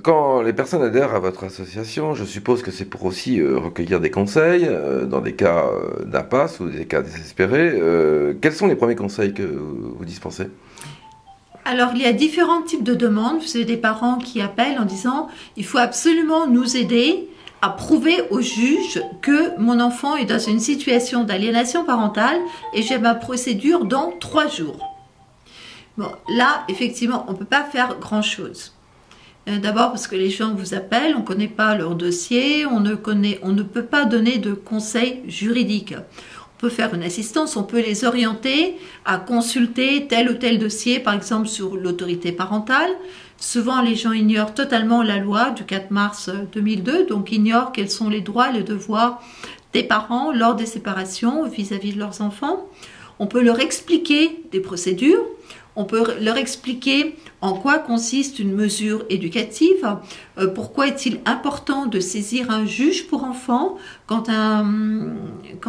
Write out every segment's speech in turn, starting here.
Quand les personnes adhèrent à votre association, je suppose que c'est pour aussi recueillir des conseils dans des cas d'impasse ou des cas désespérés. Quels sont les premiers conseils que vous dispensez? Alors, il y a différents types de demandes. Vous avez des parents qui appellent en disant « Il faut absolument nous aider à prouver au juge que mon enfant est dans une situation d'aliénation parentale et j'ai ma procédure dans 3 jours. » Bon, là, effectivement, on ne peut pas faire grand-chose. D'abord parce que les gens vous appellent, on ne connaît pas leur dossier, on ne peut pas donner de conseils juridiques. On peut faire une assistance, on peut les orienter à consulter tel ou tel dossier, par exemple sur l'autorité parentale. Souvent, les gens ignorent totalement la loi du 4 mars 2002, donc ignorent quels sont les droits et les devoirs des parents lors des séparations vis-à-vis de leurs enfants. On peut leur expliquer des procédures. On peut leur expliquer en quoi consiste une mesure éducative, pourquoi est-il important de saisir un juge pour enfants quand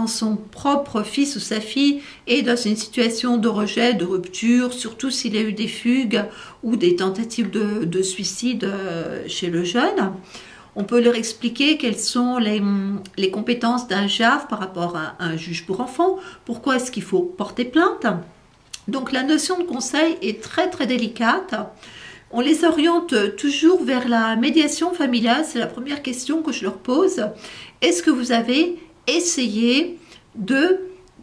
son propre fils ou sa fille est dans une situation de rejet, de rupture, surtout s'il y a eu des fugues ou des tentatives de suicide chez le jeune. On peut leur expliquer quelles sont les compétences d'un JAF par rapport à un juge pour enfants, pourquoi est-ce qu'il faut porter plainte. Donc la notion de conseil est très très délicate. On les oriente toujours vers la médiation familiale. C'est la première question que je leur pose. Est-ce que vous avez essayé de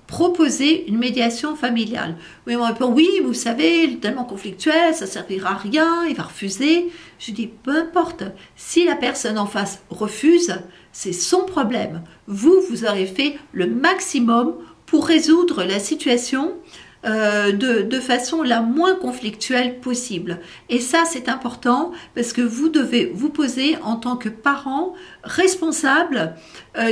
proposer une médiation familiale? Oui, on répond oui, vous savez, il est tellement conflictuel, ça ne servira à rien, il va refuser. Je dis peu importe, si la personne en face refuse, c'est son problème. Vous aurez fait le maximum pour résoudre la situation de façon la moins conflictuelle possible. Et ça, c'est important parce que vous devez vous poser en tant que parent responsable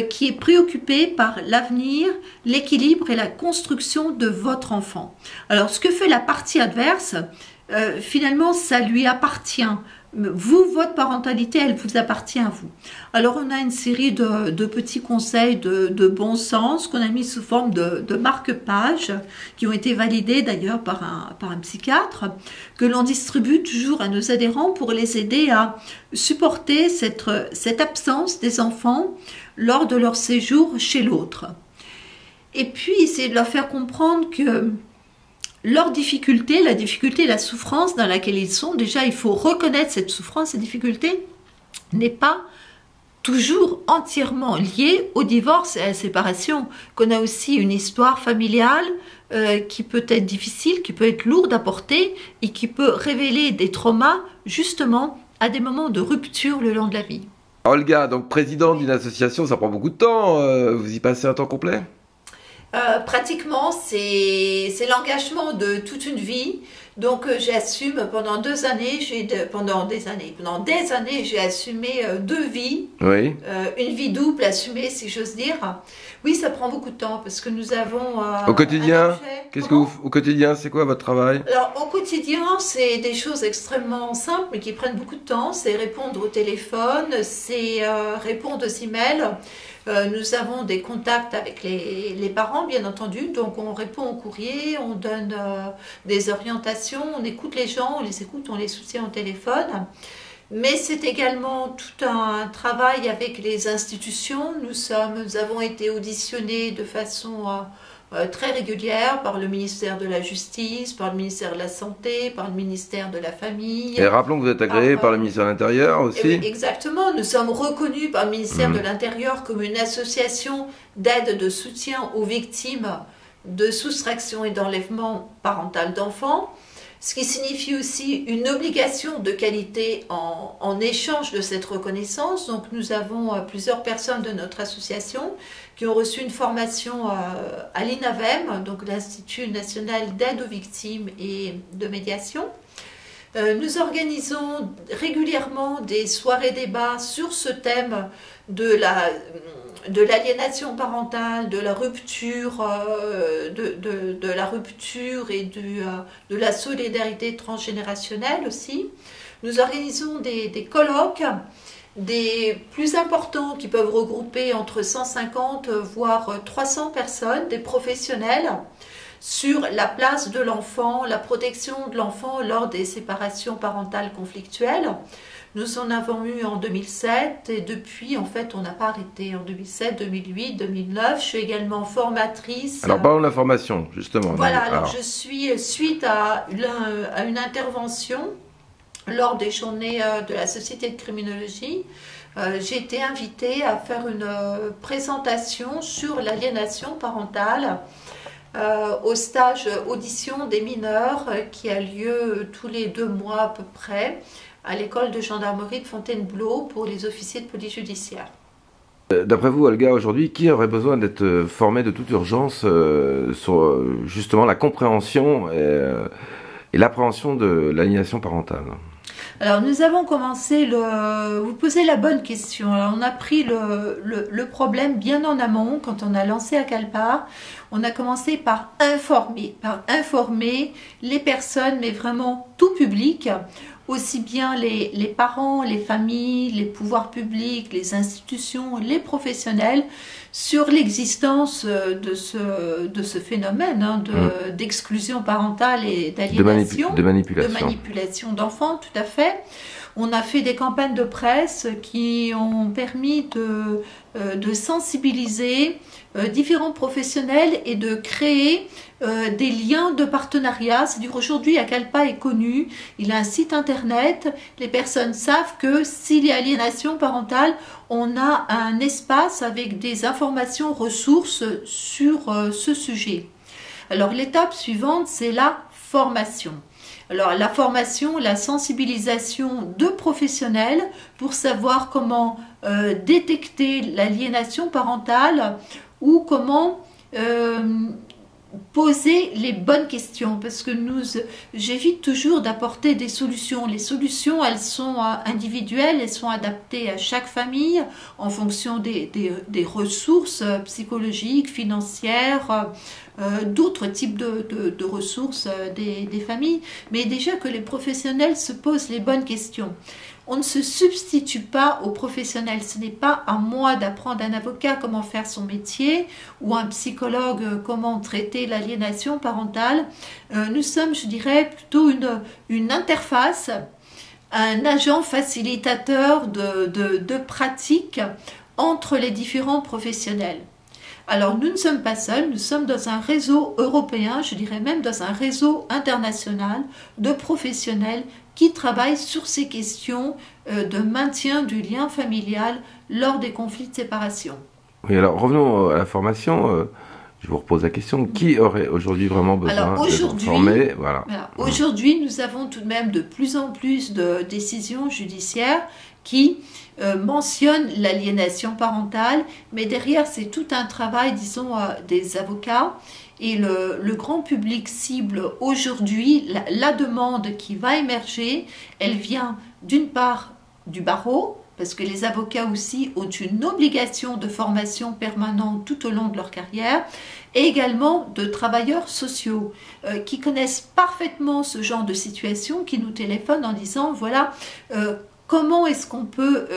qui est préoccupé par l'avenir, l'équilibre et la construction de votre enfant. Alors, ce que fait la partie adverse, finalement, ça lui appartient. Vous, votre parentalité, elle vous appartient à vous. Alors, on a une série de petits conseils de bon sens qu'on a mis sous forme de marque-pages qui ont été validés d'ailleurs par un psychiatre que l'on distribue toujours à nos adhérents pour les aider à supporter cette absence des enfants lors de leur séjour chez l'autre. Et puis, essayer de leur faire comprendre que leur difficulté, la difficulté, la souffrance dans laquelle ils sont, déjà il faut reconnaître cette souffrance, cette difficulté n'est pas toujours entièrement liée au divorce et à la séparation, qu'on a aussi une histoire familiale qui peut être difficile, qui peut être lourde à porter et qui peut révéler des traumas justement à des moments de rupture le long de la vie. Olga, donc présidente d'une association, ça prend beaucoup de temps, vous y passez un temps complet? Pratiquement, c'est l'engagement de toute une vie. Donc, j'assume pendant des années, j'ai assumé 2 vies. Oui. Une vie double assumée, si j'ose dire. Oui, ça prend beaucoup de temps parce que nous avons au quotidien, au quotidien, c'est quoi votre travail? Alors, au quotidien, c'est des choses extrêmement simples, mais qui prennent beaucoup de temps. C'est répondre au téléphone, c'est répondre aux emails. Nous avons des contacts avec les parents, bien entendu, donc on répond au courrier, on donne des orientations, on écoute les gens, on les écoute, on les soutient au téléphone. Mais c'est également tout un travail avec les institutions. Nous avons été auditionnés de façon très régulière par le ministère de la Justice, par le ministère de la Santé, par le ministère de la Famille. Et rappelons que vous êtes agréé par le ministère de l'Intérieur aussi. Exactement, nous sommes reconnus par le ministère de l'Intérieur comme une association d'aide de soutien aux victimes de soustraction et d'enlèvement parental d'enfants, ce qui signifie aussi une obligation de qualité en échange de cette reconnaissance. Donc nous avons plusieurs personnes de notre association qui ont reçu une formation à l'INAVEM, donc l'Institut national d'aide aux victimes et de médiation. Nous organisons régulièrement des soirées débats sur ce thème de l'aliénation parentale, de la rupture, de la rupture et de la solidarité transgénérationnelle aussi. Nous organisons des colloques, des plus importants qui peuvent regrouper entre 150 voire 300 personnes, des professionnels, sur la place de l'enfant, la protection de l'enfant lors des séparations parentales conflictuelles. Nous en avons eu en 2007 et depuis, en fait, on n'a pas arrêté en 2007, 2008, 2009. Je suis également formatrice. Alors, parlons de la formation, justement. Voilà, alors je suis, suite à une intervention lors des journées de la Société de criminologie, j'ai été invitée à faire une présentation sur l'aliénation parentale au stage audition des mineurs qui a lieu tous les 2 mois à peu près à l'école de gendarmerie de Fontainebleau pour les officiers de police judiciaire. D'après vous, Olga, aujourd'hui, qui aurait besoin d'être formé de toute urgence sur justement la compréhension et l'appréhension de l'aliénation parentale? Alors nous avons commencé vous posez la bonne question. Alors, on a pris le problème bien en amont quand on a lancé Acalpa. On a commencé par informer les personnes, mais vraiment tout public, aussi bien les parents, les familles, les pouvoirs publics, les institutions, les professionnels, sur l'existence de ce phénomène d'exclusion parentale et d'aliénation, de manipulation d'enfants, tout à fait. On a fait des campagnes de presse qui ont permis de sensibiliser différents professionnels et de créer des liens de partenariat. C'est-à-dire aujourd'hui, Acalpa est connu, il a un site internet, les personnes savent que s'il y a aliénation parentale, on a un espace avec des informations, ressources sur ce sujet. Alors l'étape suivante, c'est la formation. Alors la formation, la sensibilisation de professionnels pour savoir comment détecter l'aliénation parentale ou comment poser les bonnes questions, parce que j'évite toujours d'apporter des solutions. Les solutions, elles sont individuelles, elles sont adaptées à chaque famille en fonction des ressources psychologiques, financières, d'autres types de ressources des familles, mais déjà que les professionnels se posent les bonnes questions. On ne se substitue pas aux professionnels. Ce n'est pas à moi d'apprendre à un avocat comment faire son métier ou à un psychologue comment traiter l'aliénation parentale. Nous sommes, je dirais, plutôt une interface, un agent facilitateur de pratique entre les différents professionnels. Alors nous ne sommes pas seuls, nous sommes dans un réseau européen, je dirais même dans un réseau international de professionnels qui travaillent sur ces questions de maintien du lien familial lors des conflits de séparation. Oui, alors revenons à la formation. Je vous repose la question, qui aurait aujourd'hui vraiment besoin d'être formé? Aujourd'hui, nous avons tout de même de plus en plus de décisions judiciaires qui mentionnent l'aliénation parentale, mais derrière, c'est tout un travail, disons, des avocats. Et le grand public cible aujourd'hui, la demande qui va émerger, elle vient d'une part du barreau, parce que les avocats aussi ont une obligation de formation permanente tout au long de leur carrière, et également de travailleurs sociaux qui connaissent parfaitement ce genre de situation, qui nous téléphonent en disant voilà, comment est-ce qu'on peut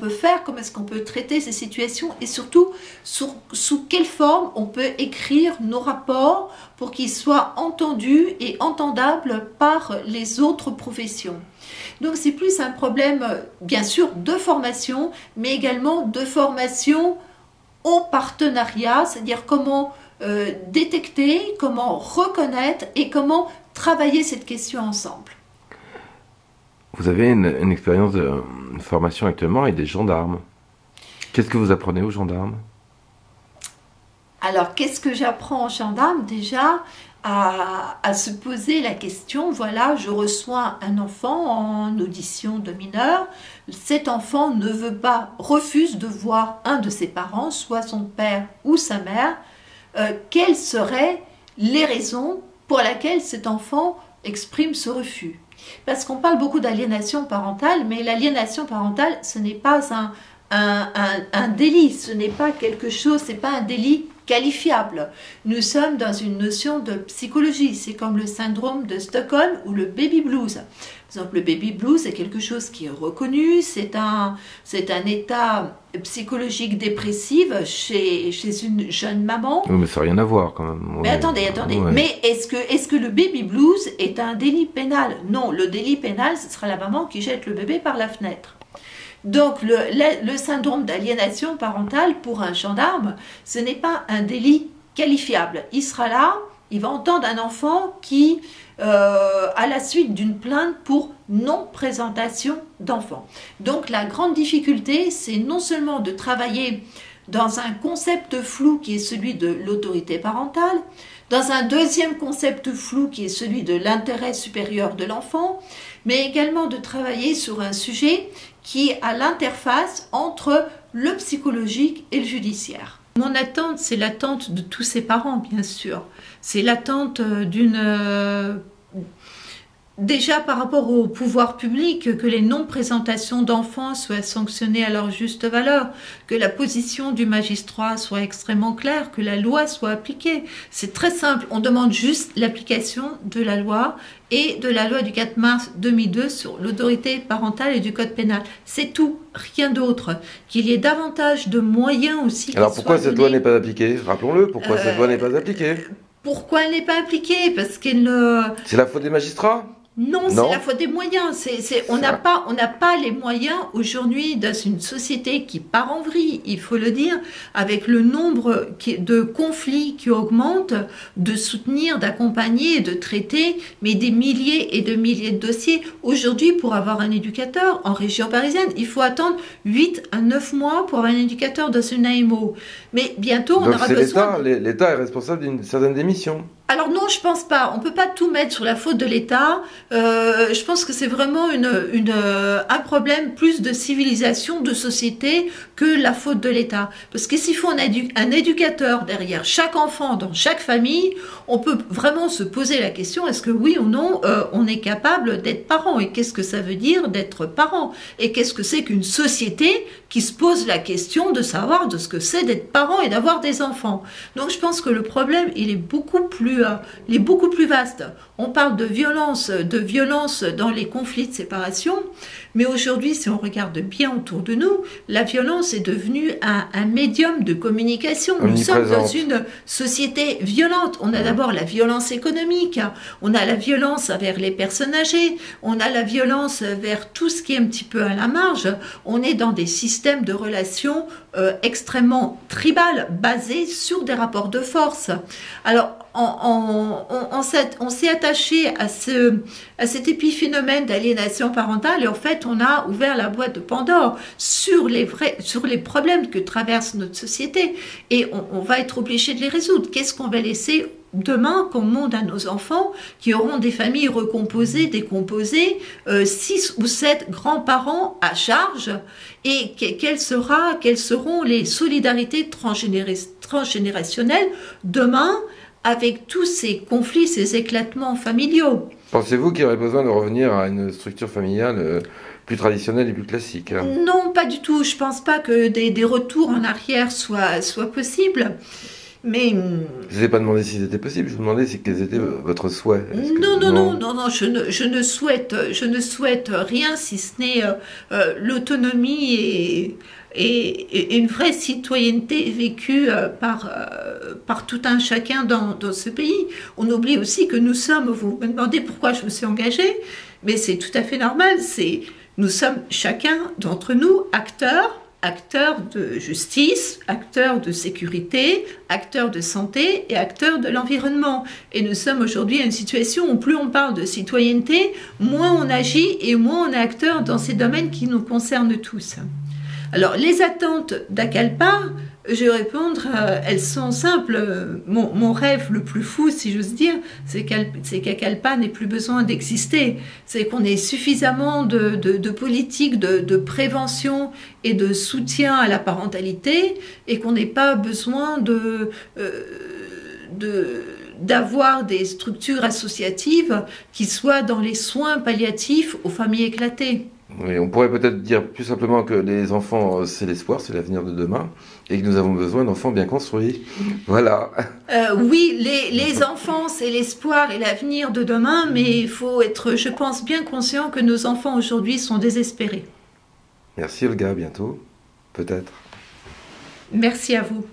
faire, comment est-ce qu'on peut traiter ces situations et surtout sous quelle forme on peut écrire nos rapports pour qu'ils soient entendus et entendables par les autres professions. Donc c'est plus un problème bien sûr de formation, mais également de formation au partenariat, c'est-à-dire comment détecter, comment reconnaître et comment travailler cette question ensemble. Vous avez une expérience de formation actuellement avec des gendarmes. Qu'est-ce que vous apprenez aux gendarmes? Alors, qu'est-ce que j'apprends aux gendarmes? Déjà, à se poser la question, voilà, je reçois un enfant en audition de mineur. Cet enfant refuse de voir un de ses parents, soit son père ou sa mère. Quelles seraient les raisons pour lesquelles cet enfant exprime ce refus? Parce qu'on parle beaucoup d'aliénation parentale, mais l'aliénation parentale, ce n'est pas un délit, ce n'est pas quelque chose, c'est pas un délit qualifiable. Nous sommes dans une notion de psychologie. C'est comme le syndrome de Stockholm ou le baby blues. Par exemple, le baby blues est quelque chose qui est reconnu. C'est un état psychologique dépressif chez une jeune maman. Oui, mais ça n'a rien à voir quand même. Mais attendez. Ouais. Mais est-ce que le baby blues est un délit pénal? Non, le délit pénal, ce sera la maman qui jette le bébé par la fenêtre. Donc, le syndrome d'aliénation parentale pour un gendarme, ce n'est pas un délit qualifiable. Il sera là, il va entendre un enfant qui, à la suite d'une plainte pour non-présentation d'enfant. Donc, la grande difficulté, c'est non seulement de travailler dans un concept flou qui est celui de l'autorité parentale, dans un deuxième concept flou qui est celui de l'intérêt supérieur de l'enfant, mais également de travailler sur un sujet qui est à l'interface entre le psychologique et le judiciaire. Mon attente, c'est l'attente de tous ces parents, bien sûr. C'est l'attente déjà par rapport au pouvoir public, que les non-présentations d'enfants soient sanctionnées à leur juste valeur, que la position du magistrat soit extrêmement claire, que la loi soit appliquée. C'est très simple, on demande juste l'application de la loi et de la loi du 4 mars 2002 sur l'autorité parentale et du code pénal. C'est tout, rien d'autre. Qu'il y ait davantage de moyens aussi. Alors pourquoi cette loi n'est pas appliquée? Rappelons-le, pourquoi cette loi n'est pas appliquée? Pourquoi elle n'est pas appliquée? Parce qu'elle ne... C'est la faute des magistrats? Non, c'est la faute des moyens. On n'a pas les moyens aujourd'hui dans une société qui part en vrille, il faut le dire, avec le nombre de conflits qui augmente, de soutenir, d'accompagner, de traiter, mais des milliers et de milliers de dossiers. Aujourd'hui, pour avoir un éducateur en région parisienne, il faut attendre 8 à 9 mois pour avoir un éducateur dans une AMO. Mais bientôt, on aura besoin... L'État est responsable d'une certaine démission. Alors non, je pense pas. On peut pas tout mettre sur la faute de l'État. Je pense que c'est vraiment un problème plus de civilisation, de société, que la faute de l'État. Parce que s'il faut un éducateur derrière chaque enfant, dans chaque famille, on peut vraiment se poser la question, est-ce que oui ou non, on est capable d'être parent? Et qu'est-ce que ça veut dire d'être parent? Et qu'est-ce que c'est qu'une société qui se pose la question de savoir de ce que c'est d'être parent et d'avoir des enfants? Donc je pense que le problème, il est beaucoup plus vaste. On parle de violence dans les conflits de séparation, mais aujourd'hui, si on regarde bien autour de nous, la violence est devenue un médium de communication. Nous sommes dans une société violente. On a d'abord la violence économique, on a la violence envers les personnes âgées, on a la violence vers tout ce qui est un petit peu à la marge. On est dans des systèmes de relations extrêmement tribales, basés sur des rapports de force. Alors, on s'est attaché à cet épiphénomène d'aliénation parentale et en fait on a ouvert la boîte de Pandore sur les problèmes que traverse notre société et on va être obligé de les résoudre. Qu'est-ce qu'on va laisser demain comme monde à nos enfants qui auront des familles recomposées, décomposées, 6 ou 7 grands-parents à charge et quelles seront les solidarités transgénérationnelles demain avec tous ces conflits, ces éclatements familiaux. Pensez-vous qu'il y aurait besoin de revenir à une structure familiale plus traditionnelle et plus classique? Non, pas du tout. Je ne pense pas que des retours en arrière soient possibles. Mais... Je ne vous ai pas demandé si c'était possible, je vous demandais quels étaient votre souhait. Non, je ne souhaite rien si ce n'est l'autonomie et une vraie citoyenneté vécue par tout un chacun dans ce pays. On oublie aussi que nous sommes, vous me demandez pourquoi je me suis engagée, mais c'est tout à fait normal, nous sommes chacun d'entre nous acteurs de justice, acteurs de sécurité, acteurs de santé et acteurs de l'environnement. Et nous sommes aujourd'hui à une situation où plus on parle de citoyenneté, moins on agit et moins on est acteur dans ces domaines qui nous concernent tous. Alors, les attentes d'Acalpa, je vais répondre, elles sont simples. Mon rêve le plus fou, si j'ose dire, c'est qu'Acalpa n'ait plus besoin d'exister. C'est qu'on ait suffisamment de politiques de prévention et de soutien à la parentalité et qu'on n'ait pas besoin d'avoir des structures associatives qui soient dans les soins palliatifs aux familles éclatées. Oui, on pourrait peut-être dire plus simplement que les enfants, c'est l'espoir, c'est l'avenir de demain, et que nous avons besoin d'enfants bien construits. Voilà. Oui, les enfants, c'est l'espoir et l'avenir de demain, mais il faut être, je pense, bien conscient que nos enfants aujourd'hui sont désespérés. Merci Olga, à bientôt. Peut-être. Merci à vous.